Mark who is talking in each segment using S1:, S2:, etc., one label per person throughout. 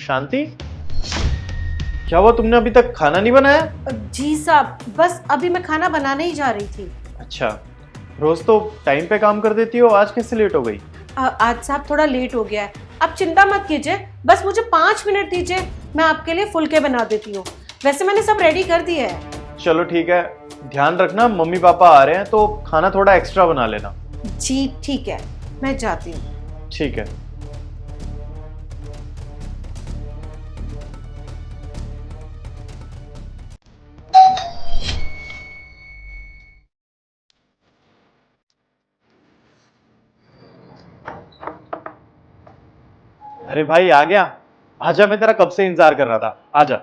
S1: शांति, क्या हुआ? तुमने अभी तक खाना नहीं बनाया?
S2: जी साहब, बस अभी मैं खाना बनाने ही जा रही थी।
S1: अच्छा, रोज तो टाइम पे काम कर देती हो, आज कैसे लेट हो गई?
S2: आज साहब थोड़ा लेट हो गया है। आप चिंता मत कीजिए, बस मुझे 5 मिनट दीजिए, मैं आपके लिए फुलके बना देती हूँ। वैसे मैंने सब रेडी कर दिया है।
S1: चलो ठीक है, ध्यान रखना मम्मी पापा आ रहे हैं तो खाना थोड़ा एक्स्ट्रा बना लेना।
S2: जी ठीक है, मैं जाती हूँ।
S1: ठीक है। अरे भाई आ गया, आजा, मैं तेरा कब से इंतजार कर रहा था, आजा।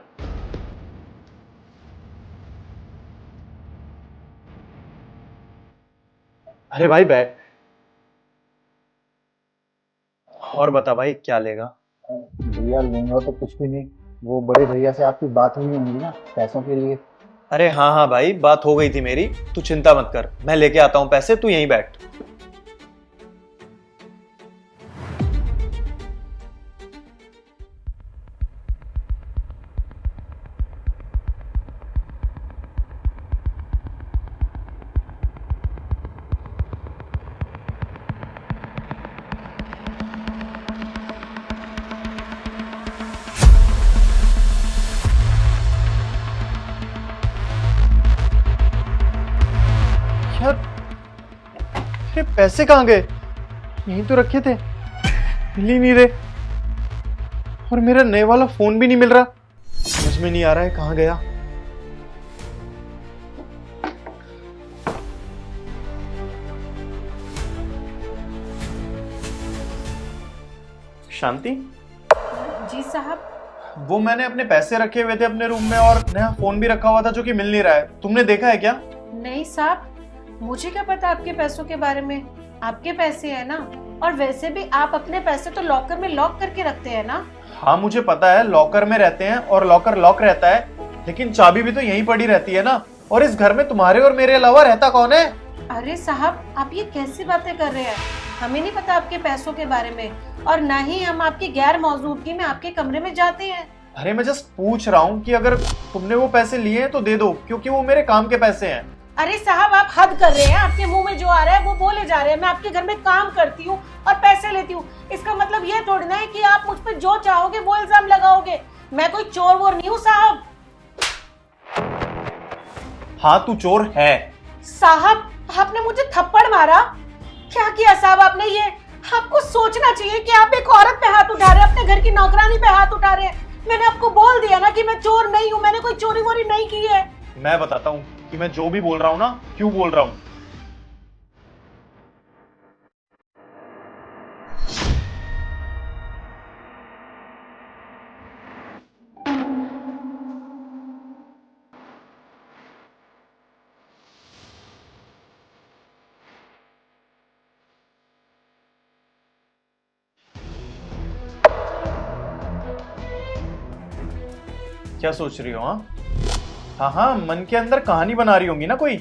S1: अरे भाई बैठ। और बता भाई, क्या लेगा?
S3: भैया लूंगा तो कुछ भी नहीं, वो बड़े भैया से आपकी बात हुई होंगी ना पैसों के लिए।
S1: अरे हाँ हाँ भाई, बात हो गई थी मेरी, तू चिंता मत कर, मैं लेके आता हूँ पैसे, तू यहीं बैठ। यार, ये पैसे कहाँ गए? यहीं तो रखे थे, मिल ही नहीं रहे। और मेरा नए वाला फोन भी नहीं मिल रहा, समझ में नहीं आ रहा है कहाँ गया। शांति,
S2: जी साहब।
S1: वो मैंने अपने पैसे रखे हुए थे अपने रूम में और नया फोन भी रखा हुआ था जो कि मिल नहीं रहा है, तुमने देखा है क्या?
S2: नहीं साहब, मुझे क्या पता आपके पैसों के बारे में। आपके पैसे है ना, और वैसे भी आप अपने पैसे तो लॉकर में लॉक करके रखते हैं ना।
S1: हाँ मुझे पता है, लॉकर में रहते हैं और लॉकर लॉक रहता है, लेकिन चाबी भी तो यहीं पड़ी रहती है ना। और इस घर में तुम्हारे और मेरे अलावा रहता कौन है?
S2: अरे साहब, आप ये कैसी बातें कर रहे हैं? हमें नहीं पता आपके पैसों के बारे में, और ना ही हम आपकी गैर मौजूदगी में आपके कमरे में जाते हैं।
S1: अरे मैं जस्ट पूछ रहा हूँ कि अगर तुमने वो पैसे लिए हैं तो दे दो, क्योंकि वो मेरे काम के पैसे हैं।
S2: अरे साहब, आप हद कर रहे हैं। आपके मुंह में जो आ रहा है वो बोले जा रहे हैं। मैं आपके घर में काम करती हूँ और पैसे लेती हूँ, इसका मतलब ये थोड़ी ना है कि आप मुझ पर जो चाहोगे वो इल्जाम लगाओगे। मैं कोई चोर वोर नहीं हूँ साहब।
S1: हाँ तू चोर है।
S2: साहब, आपने मुझे थप्पड़ मारा? क्या किया साहब आपने ये? आपको सोचना चाहिए कि आप एक औरत पे हाथ उठा रहे हैं, अपने घर की नौकरानी पे हाथ उठा रहे हैं। मैंने आपको बोल दिया ना कि मैं चोर नहीं हूँ, मैंने कोई चोरी वोरी नहीं की है।
S1: मैं बताता हूँ कि मैं जो भी बोल रहा हूँ ना, क्यों बोल रहा हूँ। क्या सोच रही हो? हाँ हाँ, मन के अंदर कहानी बना रही होंगी ना कोई,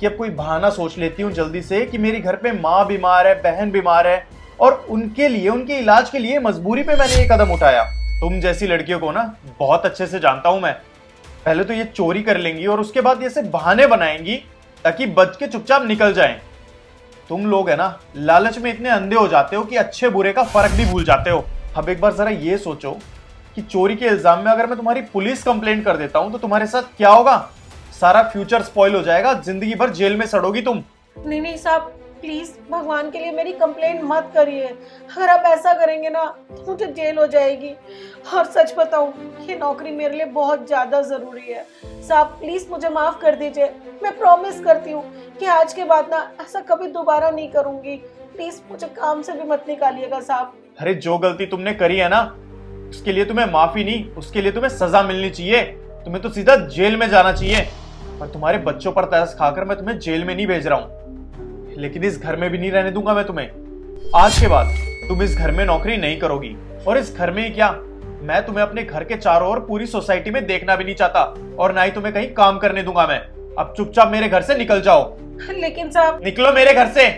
S1: कि अब कोई बहाना सोच लेती हूँ जल्दी से कि मेरी घर पे माँ बीमार है, बहन बीमार है, और उनके लिए, उनके इलाज के लिए मजबूरी पे मैंने ये कदम उठाया। तुम जैसी लड़कियों को ना बहुत अच्छे से जानता हूं मैं। पहले तो ये चोरी कर लेंगी और उसके बाद ये से बहाने बनाएंगी ताकि बच के चुपचाप निकल जाएं। तुम लोग है ना, लालच में इतने अंधे हो जाते हो कि अच्छे बुरे का फर्क भी भूल जाते हो। अब एक बार जरा ये सोचो कि चोरी के इल्जाम में अगर मैं तुम्हारी पुलिस कंप्लेंट कर देता हूं तो तुम्हारे साथ क्या होगा? सारा फ्यूचर स्पॉइल हो जाएगा, जिंदगी भर जेल में सड़ोगी तुम।
S2: नहीं नहीं साहब, प्लीज भगवान के लिए मेरी कंप्लेंट मत करिए। अगर आप ऐसा करेंगे ना तो मुझे जेल हो जाएगी। और सच बताऊं, ये नौकरी मेरे लिए बहुत ज्यादा जरूरी है। साहब प्लीज मुझे माफ कर दीजिए। मैं प्रॉमिस करती हूँ कि आज के बाद ना ऐसा कभी दोबारा नहीं करूंगी। प्लीज मुझे काम से भी मत निकालिएगा साहब।
S1: अरे जो गलती तुमने करी है ना, उसके लिए तुम्हें माफी नहीं, उसके लिए तुम्हें सजा मिलनी चाहिए। तुम्हें तो सीधा जेल में जाना चाहिए। और तुम्हारे बच्चों पर तरस खाकर मैं तुम्हें जेल में नहीं भेज रहा हूँ, लेकिन इस घर में भी नहीं रहने दूंगा मैं तुम्हें। आज के बाद तुम इस घर में नौकरी नहीं करोगी, और इस घर में ही क्या, मैं तुम्हें अपने घर के चारों ओर पूरी सोसाइटी में देखना भी नहीं चाहता, और ना ही तुम्हें कहीं काम करने दूंगा मैं। अब चुपचाप मेरे घर से निकल जाओ।
S2: लेकिन साहब,
S1: निकलो मेरे घर से।